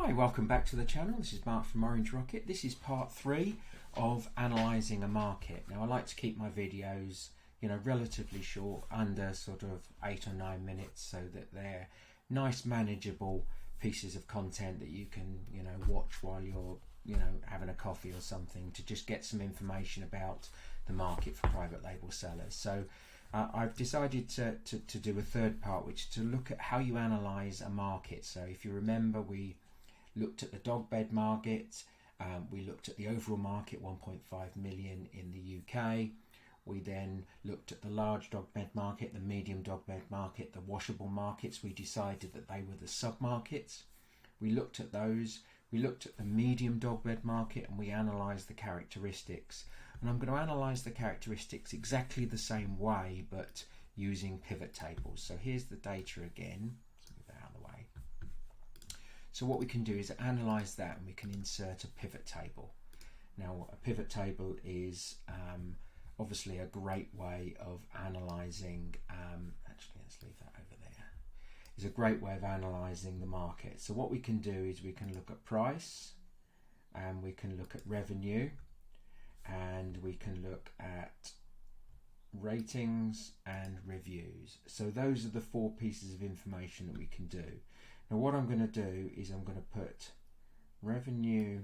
Hi, welcome back to the channel. This is Mark from Orange Rocket. This is part 3 of analysing a market. Now I like to keep my videos, relatively short, under sort of 8 or 9 minutes, so that they're nice, manageable pieces of content that you can, watch while you're, having a coffee or something, to just get some information about the market for private label sellers. So I've decided to do a third part, which is to look at how you analyse a market. So if you remember, we looked at the dog bed market, we looked at the overall market, 1.5 million in the UK. We then looked at the large dog bed market, the medium dog bed market, the washable markets. We decided that they were the sub-markets. We looked at those. We looked at the medium dog bed market and we analysed the characteristics. And I'm going to analyse the characteristics exactly the same way, but using pivot tables. So here's the data again. Let's move that out of the way. So what we can do is analyse that, and we can insert a pivot table. Now a pivot table is obviously a great way of analysing, actually let's leave that over there, is a great way of analysing the market. So what we can do is we can look at price, and we can look at revenue, and we can look at ratings and reviews. So those are the 4 pieces of information that we can do. Now what I'm going to do is I'm going to put revenue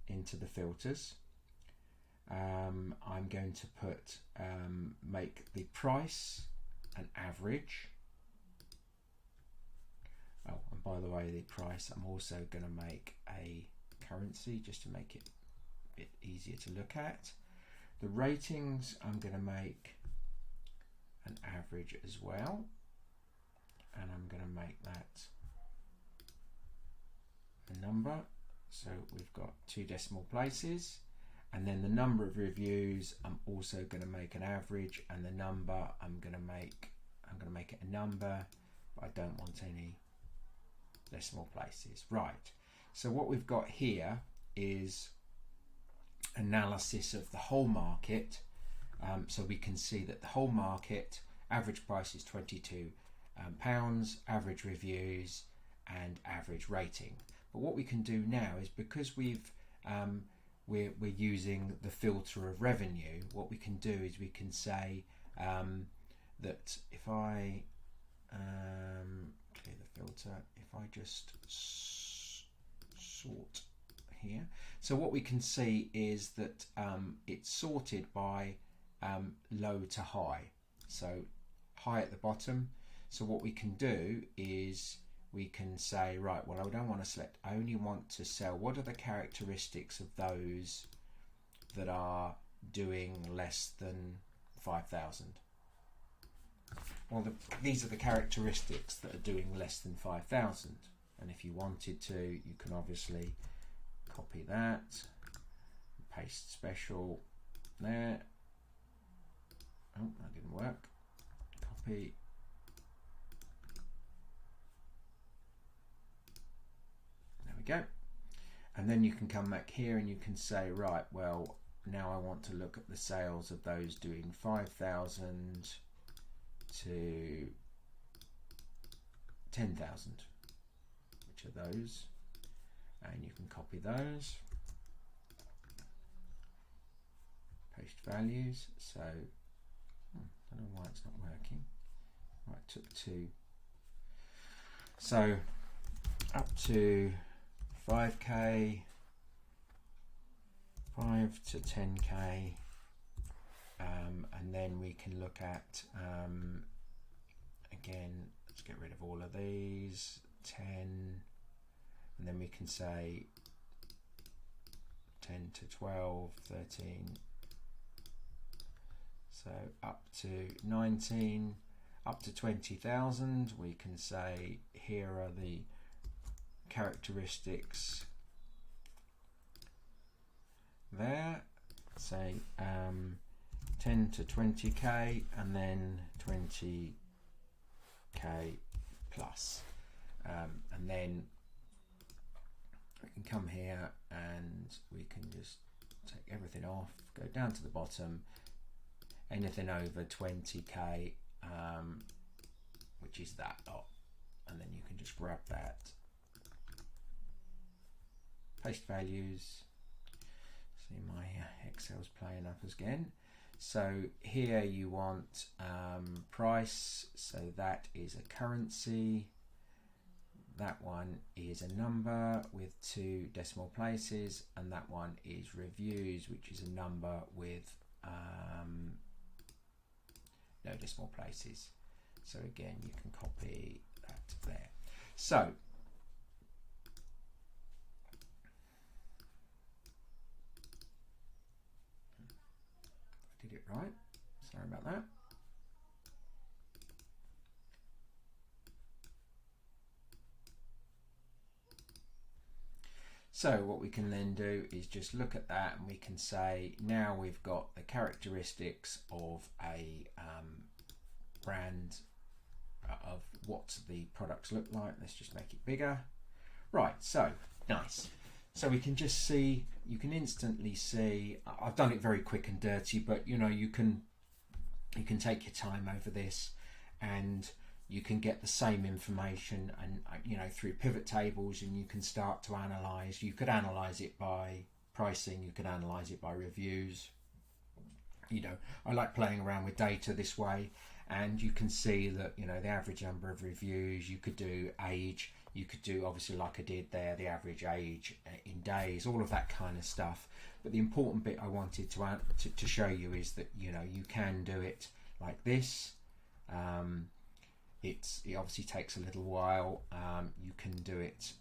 into the filters. I'm going to put make the price an average. Oh, and by the way, the price, I'm also going to make a currency just to make it a bit easier to look at. The ratings, I'm going to make an average as well, and I'm going to make that a number. So we've got 2 decimal places, and then the number of reviews, I'm also going to make an average, and the number I'm going to make it a number, but I don't want any decimal places. Right, so what we've got here is analysis of the whole market. So we can see that the whole market average price is £22, average reviews and average rating. But what we can do now is, because we're using the filter of revenue, what we can do is we can say that if I clear the filter, if I just sort here, so what we can see is that it's sorted by low to high, so high at the bottom. So what we can do is we can say, right, well, I don't want to select, I only want to sell, what are the characteristics of those that are doing less than 5,000? Well, these are the characteristics that are doing less than 5,000. And if you wanted to, you can obviously copy that, paste special there. Oh, that didn't work. Copy. There we go. And then you can come back here and you can say, right, well, now I want to look at the sales of those doing 5,000 to 10,000. Which are those? And you can copy those, paste values. So I don't know why it's not working. Right, took 2. So up to 5k, 5 to 10k, and then we can look at again, let's get rid of all of these, 10, and then we can say 10 to 12, 13, so up to 19, up to 20,000. We can say here are the characteristics there, say 10 to 20k, and then 20k plus, and then we can come here and we can just take everything off, go down to the bottom, anything over 20k, which is that lot, and then you can just grab that paste values. See, my Excel's playing up again. So here you want price, so that is a currency. That one is a number with 2 decimal places, and that one is reviews, which is a number with no decimal places. So again, you can copy that there. So I did it right. Sorry about that. So what we can then do is just look at that, and we can say now we've got the characteristics of a brand, of what the products look like. Let's just make it bigger. Right, so nice. So we can just see, you can instantly see, I've done it very quick and dirty, but you know, you can take your time over this, and you can get the same information, and you know, through pivot tables, and you can start to analyze. You could analyze it by pricing, you could analyze it by reviews. You know, I like playing around with data this way, and you can see that, you know, the average number of reviews. You could do age, you could do, obviously like I did there, the average age in days, all of that kind of stuff. But the important bit I wanted to show you is that, you know, you can do it like this. It obviously takes a little while. You can do it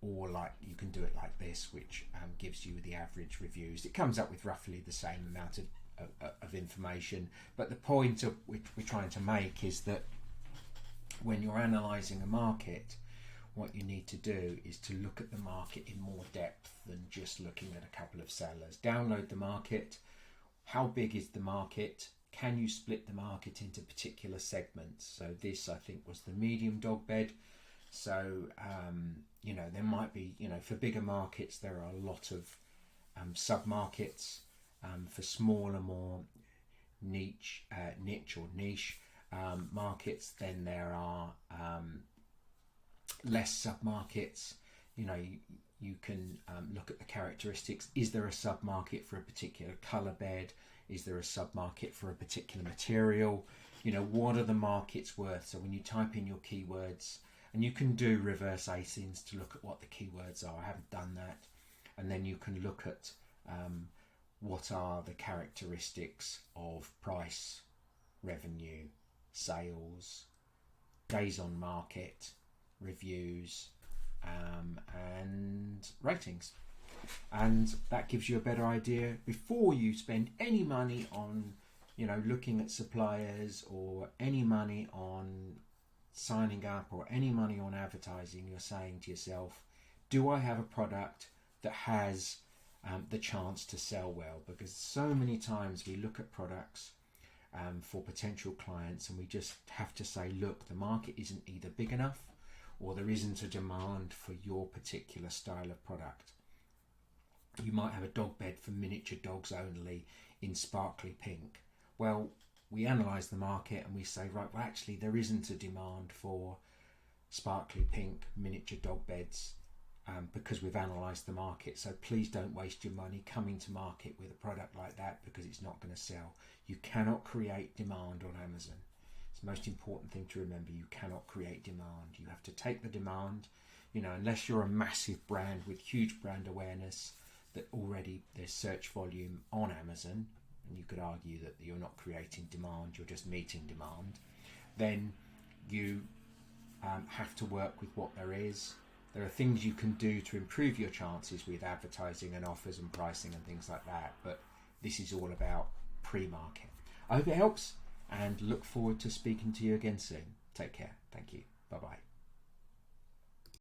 or like you can do it like this, which gives you the average reviews. It comes up with roughly the same amount of information, but the point of which we're trying to make is that when you're analysing a market, what you need to do is to look at the market in more depth than just looking at a couple of sellers. Download the market. How big is the market? Can you split the market into particular segments? So this, I think, was the medium dog bed. So, you know, there might be, you know, for bigger markets, there are a lot of sub-markets. For smaller, more niche markets, then there are less sub-markets. You know, you can look at the characteristics. Is there a sub-market for a particular colour bed? Is there a sub-market for a particular material? You know, what are the markets worth? So when you type in your keywords, and you can do reverse ASINs to look at what the keywords are. I haven't done that. And then you can look at what are the characteristics of price, revenue, sales, days on market, reviews, and ratings. And that gives you a better idea before you spend any money on, you know, looking at suppliers, or any money on signing up, or any money on advertising. You're saying to yourself, do I have a product that has the chance to sell well? Because so many times we look at products for potential clients, and we just have to say, look, the market isn't either big enough, or there isn't a demand for your particular style of product. You might have a dog bed for miniature dogs only in sparkly pink. Well, we analyse the market and we say, right, well, actually there isn't a demand for sparkly pink miniature dog beds because we've analysed the market. So please don't waste your money coming to market with a product like that, because it's not going to sell. You cannot create demand on Amazon. It's the most important thing to remember. You cannot create demand. You have to take the demand, you know, unless you're a massive brand with huge brand awareness, that already there's search volume on Amazon, and you could argue that you're not creating demand, you're just meeting demand, then you have to work with what there is. There are things you can do to improve your chances with advertising and offers and pricing and things like that, but this is all about pre-market. I hope it helps, and look forward to speaking to you again soon. Take care. Thank you. Bye-bye.